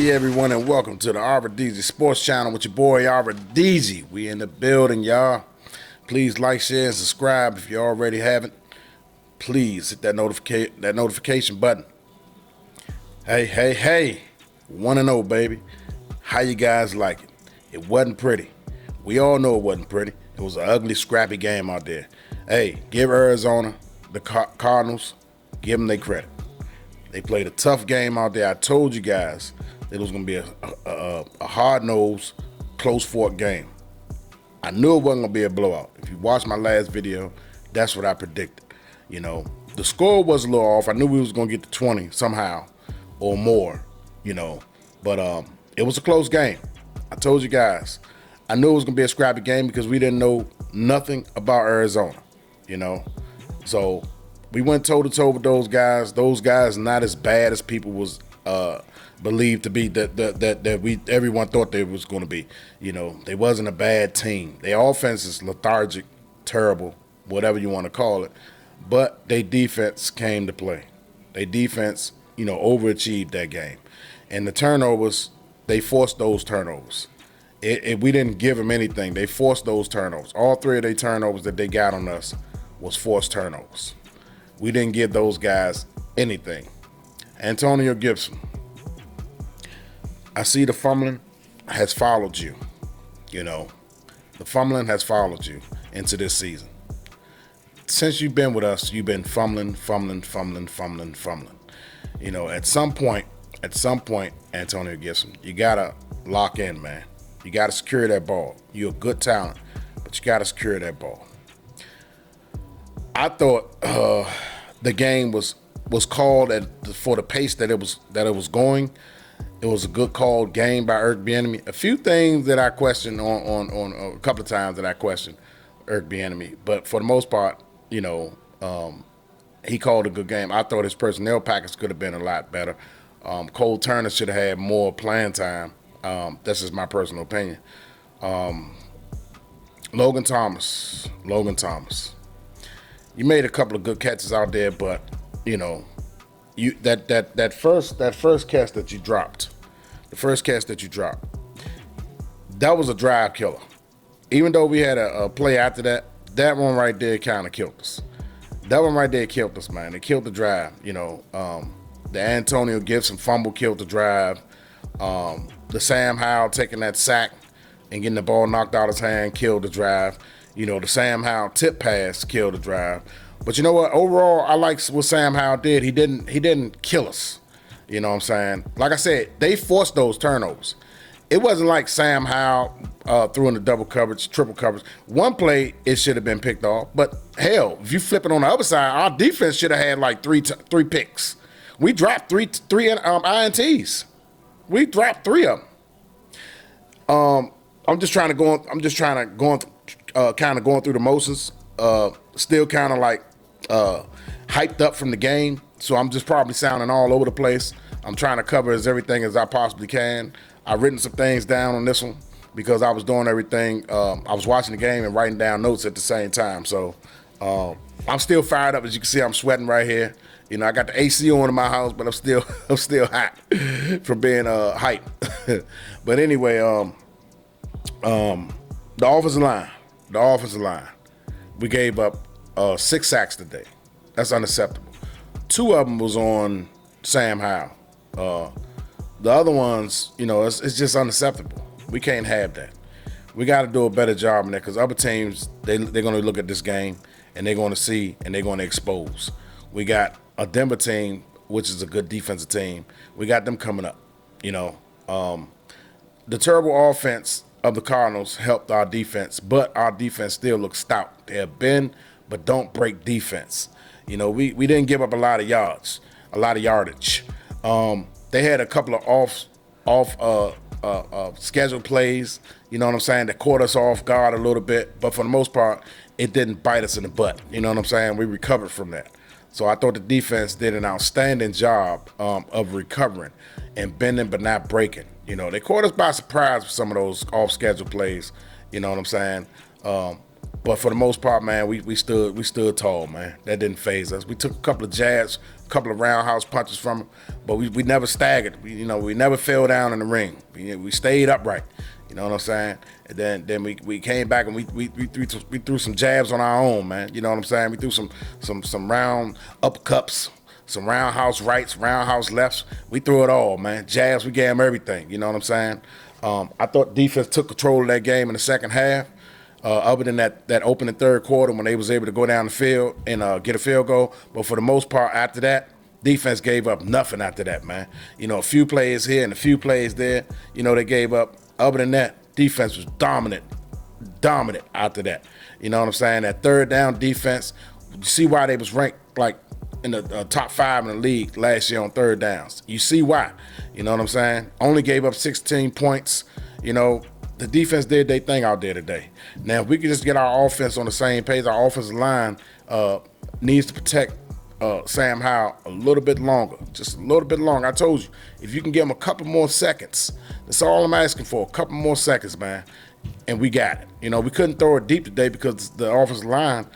Hey everyone, and welcome to the Arvideezy Sports Channel with your boy Arvideezy. We in the building, y'all. Please like, share, and subscribe if you already haven't. Please hit that notification button. Hey, 1-0, baby. How you guys like it? It wasn't pretty. We all know it wasn't pretty. It was an ugly, scrappy game out there. Hey, give Arizona, the Cardinals, give them their credit. They played a tough game out there. I told you guys it was going to be a hard-nosed, close-fought game. I knew it wasn't going to be a blowout. If you watched my last video, that's what I predicted. You know, the score was a little off. I knew we was going to get to 20 somehow or more, you know. But it was a close game. I told you guys. I knew it was going to be a scrappy game because we didn't know nothing about Arizona, you know. So we went toe-to-toe with those guys. Those guys not as bad as people was believed to be, that everyone thought they was going to be. You know, they wasn't a bad team. Their offense is lethargic, terrible, whatever you want to call it. But their defense came to play. Their defense, you know, overachieved that game. And the turnovers, they forced those turnovers. We didn't give them anything. They forced those turnovers. All three of their turnovers that they got on us was forced turnovers. We didn't give those guys anything. Antonio Gibson, I see the fumbling has followed you. You know, the fumbling has followed you into this season. Since you've been with us, you've been fumbling. You know, at some point, Antonio Gibson, you gotta lock in, man. You gotta secure that ball. You're a good talent, but you gotta secure that ball. I thought the game was called for the pace that it was going. It was a good called game by ericbieniemy. A few things that I questioned on a couple of times that I questioned ericbieniemy, but for the most part, you know, he called a good game. I thought his personnel package could have been a lot better. Cole Turner should have had more playing time. That's just my personal opinion. Logan Thomas. You made a couple of good catches out there, but you know, that first catch that you dropped, that was a drive killer. Even though we had a play after that, that one right there kind of killed us. That one right there killed us, man. It killed the drive. You know, the Antonio Gibson fumble killed the drive. The Sam Howell taking that sack and getting the ball knocked out of his hand killed the drive. You know, the Sam Howell tip pass killed the drive. But you know what? Overall, I like what Sam Howell did. He didn't kill us. You know what I'm saying? Like I said, they forced those turnovers. It wasn't like Sam Howell threw in the double coverage, triple coverage. One play, it should have been picked off. But hell, if you flip it on the other side, our defense should have had like three picks. We dropped three INTs. We dropped three of them. I'm just trying to go through the motions. Still kind of like hyped up from the game, so I'm just probably sounding all over the place. I'm trying to cover everything as I possibly can. I've written some things down on this one because I was doing everything. I was watching the game and writing down notes at the same time. So I'm still fired up. As you can see, I'm sweating right here. You know, I got the AC on in my house, but I'm still hot from being hyped. But anyway, the offensive line. We gave up 6 sacks today. That's unacceptable. 2 of them was on Sam Howell. The other ones, you know, it's just unacceptable. We can't have that. We got to do a better job in that because other teams, they're going to look at this game and they're going to see and they're going to expose. We got a Denver team, which is a good defensive team. We got them coming up, you know. The terrible offense of the Cardinals helped our defense, but our defense still looks stout. They have been, but don't break defense. You know, we didn't give up a lot of yardage. They had a couple of off scheduled plays, you know what I'm saying, that caught us off guard a little bit, but for the most part, it didn't bite us in the butt. You know what I'm saying? We recovered from that. So I thought the defense did an outstanding job of recovering and bending but not breaking. You know, they caught us by surprise with some of those off-schedule plays. You know what I'm saying? But for the most part, man, we stood tall, man. That didn't faze us. We took a couple of jabs, a couple of roundhouse punches from them, but we never staggered. We never fell down in the ring. We stayed upright. You know what I'm saying? And then we came back and we threw some jabs on our own, man. You know what I'm saying? We threw some round uppercuts, some roundhouse rights, roundhouse lefts. We threw it all, man. Jabs, we gave them everything. You know what I'm saying? I thought defense took control of that game in the second half. Other than that opening third quarter when they was able to go down the field and get a field goal. But for the most part, after that, defense gave up nothing after that, man. A few plays here and a few plays there, they gave up. Other than that, defense was dominant after that. You know what I'm saying? That third down defense, you see why they was ranked like in the top 5 in the league last year on third downs. You see why. You know what I'm saying? Only gave up 16 points. The defense did their thing out there today. Now, if we could just get our offense on the same page, our offensive line needs to protect Sam Howell a little bit longer, just a little bit longer. I told you, if you can give him a couple more seconds, that's all I'm asking for, a couple more seconds, man, and we got it. We couldn't throw it deep today because the offensive line,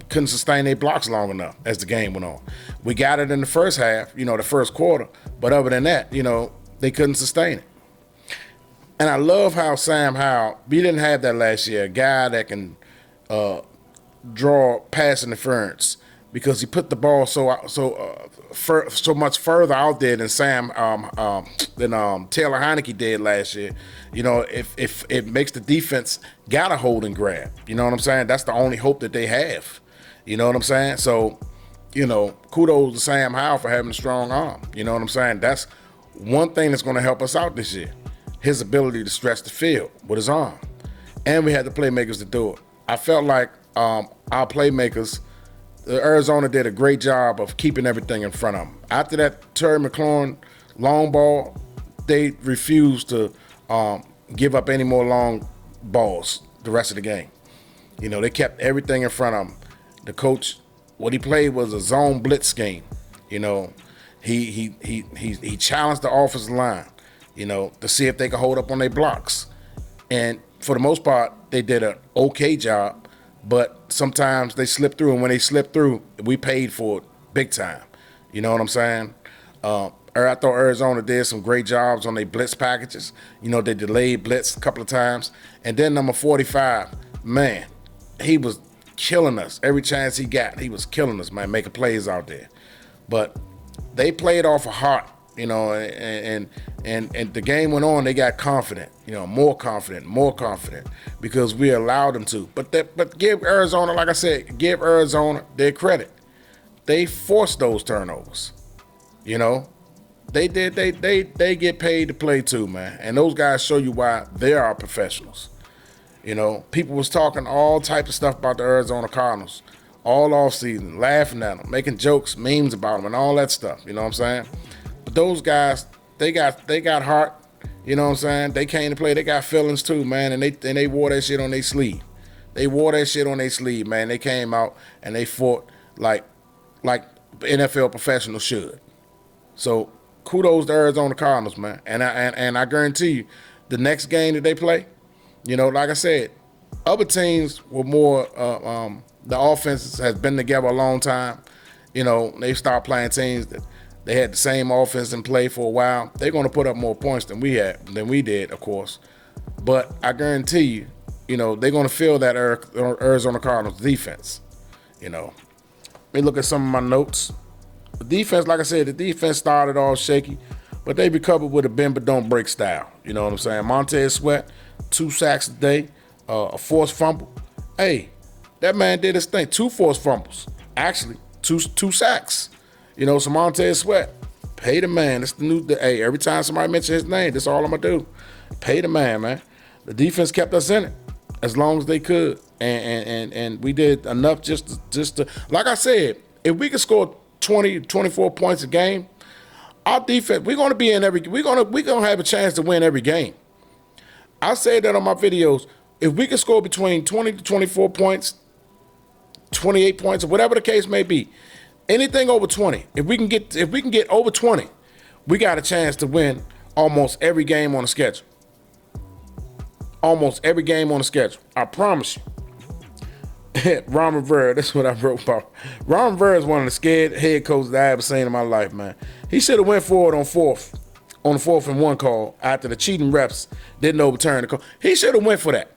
couldn't sustain their blocks long enough as the game went on. We got it in the first half, the first quarter, but other than that, they couldn't sustain it. And I love how Sam Howell, we didn't have that last year, a guy that can draw pass interference because he put the ball so much further out there than Taylor Heineke did last year. If it makes the defense got a hold and grab. You know what I'm saying? That's the only hope that they have. You know what I'm saying? So, kudos to Sam Howell for having a strong arm. You know what I'm saying? That's one thing that's going to help us out this year. His ability to stretch the field with his arm. And we had the playmakers to do it. I felt like our playmakers, Arizona did a great job of keeping everything in front of them. After that Terry McLaurin long ball, they refused to give up any more long balls the rest of the game. They kept everything in front of them. The coach, what he played was a zone blitz scheme. He challenged the offensive line, to see if they could hold up on their blocks. And for the most part, they did an okay job, but sometimes they slipped through, and when they slipped through, we paid for it big time. You know what I'm saying? I thought Arizona did some great jobs on their blitz packages. They delayed blitz a couple of times. And then number 45, man, he was killing us. Every chance he got, he was killing us, man, making plays out there. But they played off a heart. And the game went on, they got confident, more confident because we allowed them to. But give Arizona, like I said, give Arizona their credit. They forced those turnovers. They did. They get paid to play too, man. And those guys show you why they are professionals. People was talking all type of stuff about the Arizona Cardinals all off season, laughing at them, making jokes, memes about them, and all that stuff. You know what I'm saying? But those guys, they got heart. You know what I'm saying? They came to play. They got feelings too, man, and they wore that shit on their sleeve. They wore that shit on their sleeve, man. They came out and they fought like NFL professionals should. So kudos to Arizona Cardinals, man. And I guarantee you, the next game that they play, like I said, other teams were more. The offense has been together a long time. They start playing teams that. They had the same offense in play for a while. They're going to put up more points than we did, of course. But I guarantee you, they're going to feel that Arizona Cardinals defense. Let me look at some of my notes. The defense, like I said, the defense started off shaky, but they recovered with a bend but don't break style. You know what I'm saying? Montez Sweat, 2 sacks today, a forced fumble. Hey, that man did his thing. 2 forced fumbles. Actually, two sacks. So Montez Sweat, pay the man. That's the new. Hey, every time somebody mentions his name, that's all I'm gonna do. Pay the man. The defense kept us in it as long as they could, and we did enough just to. Like I said, if we could score 20, 24 points a game, our defense, we're gonna be in every. We're gonna have a chance to win every game. I say that on my videos. If we can score between 20 to 24 points, 28 points, or whatever the case may be. Anything over 20, if we can get over 20, we got a chance to win almost every game on the schedule. Almost every game on the schedule. I promise you. Ron Rivera, that's what I wrote about. Ron Rivera is one of the scared head coaches that I ever seen in my life, man. He should have went forward on the 4th and 1 call after the cheating refs didn't overturn the call. He should have went for that.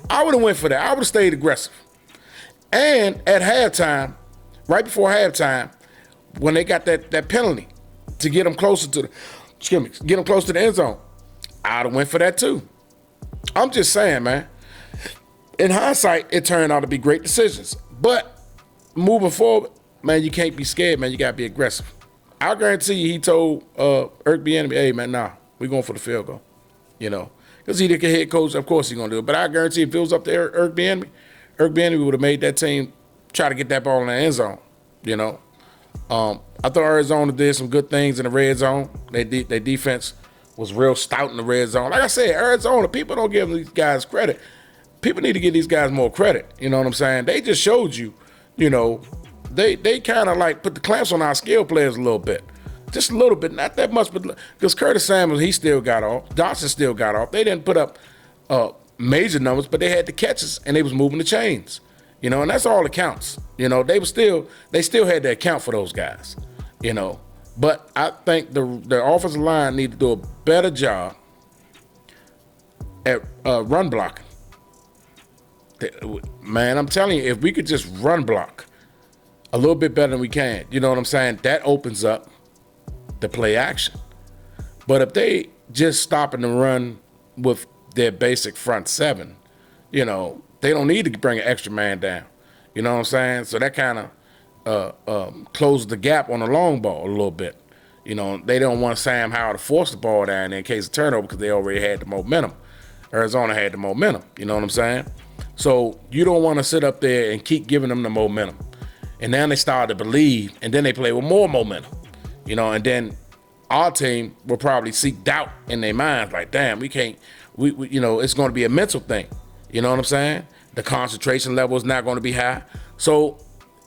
I would have went for that. I would have stayed aggressive. And at halftime, right before halftime, when they got that penalty to get them closer to the end zone, I'd have went for that too. I'm just saying, man. In hindsight, it turned out to be great decisions. But moving forward, man, you can't be scared, man. You got to be aggressive. I guarantee you he told Ericbieniemy, hey, man, nah, we're going for the field goal. Because he's the head coach, of course he's going to do it. But I guarantee if it was up to Ericbieniemy would have made that team try to get that ball in the end zone. I thought Arizona did some good things in the red zone. Their defense was real stout in the red zone. Like I said, Arizona, people don't give these guys credit. People need to give these guys more credit. You know what I'm saying? They just showed you, they kind of like put the clamps on our skill players a little bit. Just a little bit, not that much, but because Curtis Samuels, he still got off. Dawson still got off. They didn't put up major numbers, but they had the catches and they was moving the chains. And that's all that counts. They still had to account for those guys. But I think the offensive line need to do a better job at run blocking. Man, I'm telling you, if we could just run block a little bit better than we can, you know what I'm saying? That opens up the play action. But if they just stopping the run with their basic front seven, they don't need to bring an extra man down. You know what I'm saying? So that kind of closes the gap on the long ball a little bit. They don't want Sam Howell to force the ball down in case of turnover because they already had the momentum. Arizona had the momentum. You know what I'm saying? So you don't want to sit up there and keep giving them the momentum. And then they start to believe, and then they play with more momentum. And then our team will probably seek doubt in their minds, like, damn, we can't, it's going to be a mental thing. You know what I'm saying? The concentration level is not going to be high. So,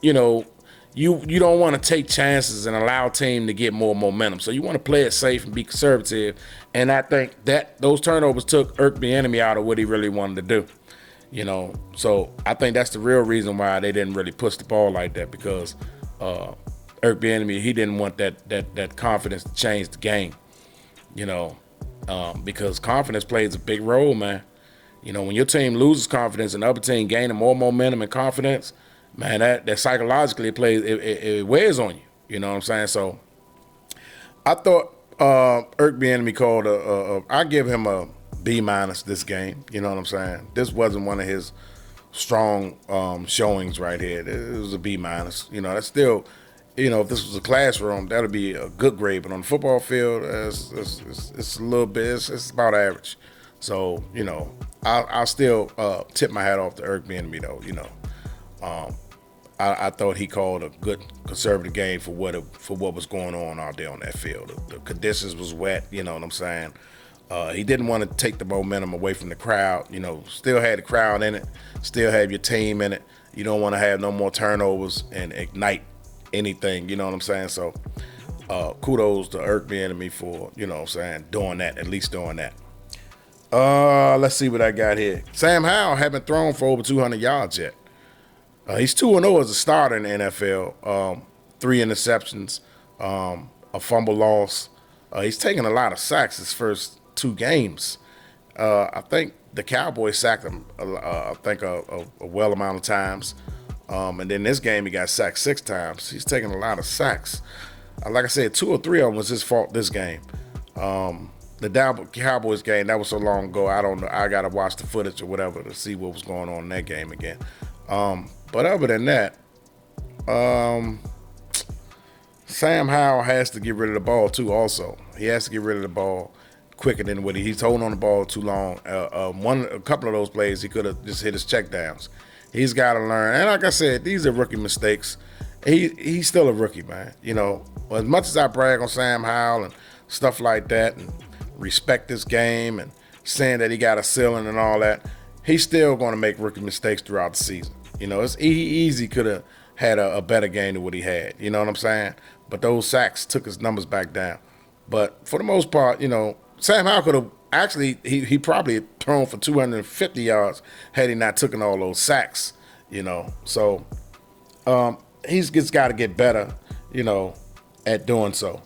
you don't want to take chances and allow a team to get more momentum. So you want to play it safe and be conservative. And I think that those turnovers took Ericbieniemy out of what he really wanted to do. So I think that's the real reason why they didn't really push the ball like that, because Ericbieniemy, he didn't want that confidence to change the game. Because confidence plays a big role, man. When your team loses confidence and the other team gaining more momentum and confidence, man, that psychologically it wears on you. You know what I'm saying? So I thought Ericbieniemy called I give him a B- this game. You know what I'm saying? This wasn't one of his strong showings right here. It was a B-. That's still, if this was a classroom, that'd be a good grade. But on the football field, it's a little bit, it's about average. So, I'll still tip my hat off to Ericbieniemy though. I thought he called a good conservative game for what was going on out there on that field. The conditions was wet, you know what I'm saying? He didn't want to take the momentum away from the crowd. Still had the crowd in it, still have your team in it. You don't want to have no more turnovers and ignite anything, you know what I'm saying? So kudos to Ericbieniemy for, doing that, at least doing that. Let's see what I got here. Sam Howell haven't thrown for over 200 yards yet. He's 2-0 as a starter in the NFL. 3 interceptions, a fumble loss. He's taken a lot of sacks his first 2 games. I think the Cowboys sacked him, a well amount of times. And then this game he got sacked 6 times. He's taken a lot of sacks. Like I said, 2 or 3 of them was his fault this game. The Cowboys game, that was so long ago, I don't know. I got to watch the footage or whatever to see what was going on in that game again. But other than that, Sam Howell has to get rid of the ball too also. He has to get rid of the ball quicker than what he's holding on the ball too long. A couple of those plays, he could have just hit his checkdowns. He's got to learn. And like I said, these are rookie mistakes. He's still a rookie, man. As much as I brag on Sam Howell and stuff like that and respect this game and saying that he got a ceiling and all that, he's still going to make rookie mistakes throughout the season. He easy could have had a better game than what he had. You know what I'm saying? But those sacks took his numbers back down. But for the most part, Sam Howell could have actually, he probably had thrown for 250 yards had he not taken all those sacks. So he's just got to get better, at doing so.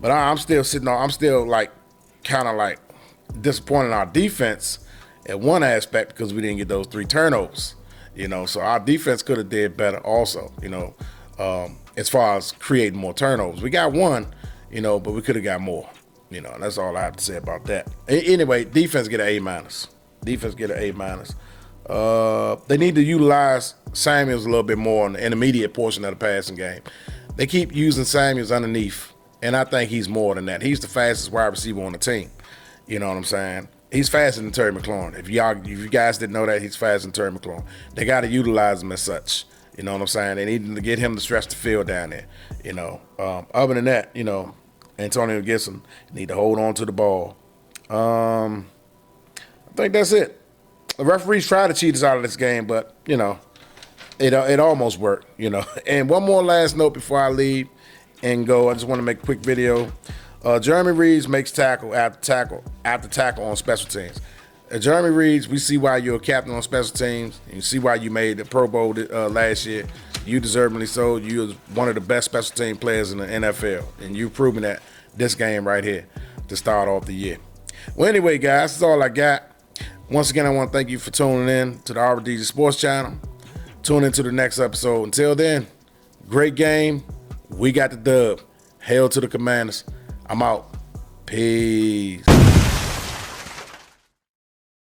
But I'm still like kind of like disappointed in our defense at one aspect because we didn't get those 3 turnovers. So our defense could have did better also, as far as creating more turnovers. We got 1, but we could have got more. That's all I have to say about that. Anyway, defense get an A-. Defense get an A-. They need to utilize Samuels a little bit more in the intermediate portion of the passing game. They keep using Samuels underneath, and I think he's more than that. He's the fastest wide receiver on the team. You know what I'm saying? He's faster than Terry McLaurin. If you guys didn't know that, he's faster than Terry McLaurin. They got to utilize him as such. You know what I'm saying? They need to get him to stretch the field down there. Other than that, Antonio Gibson need to hold on to the ball. I think that's it. The referees tried to cheat us out of this game, but it almost worked. And one more last note before I leave and go. I just want to make a quick video. Jeremy Reeves makes tackle after tackle on special teams. Jeremy Reeves, we see why you're a captain on special teams. You see why you made the Pro Bowl last year. You deservedly so. You're one of the best special team players in the NFL, and you've proven that this game right here to start off the year. Well, anyway, guys, that's all I got. Once again, I want to thank you for tuning in to the RDG Sports Channel. Tune into the next episode. Until then, great game. We got the dub. Hail to the Commanders. I'm out. Peace.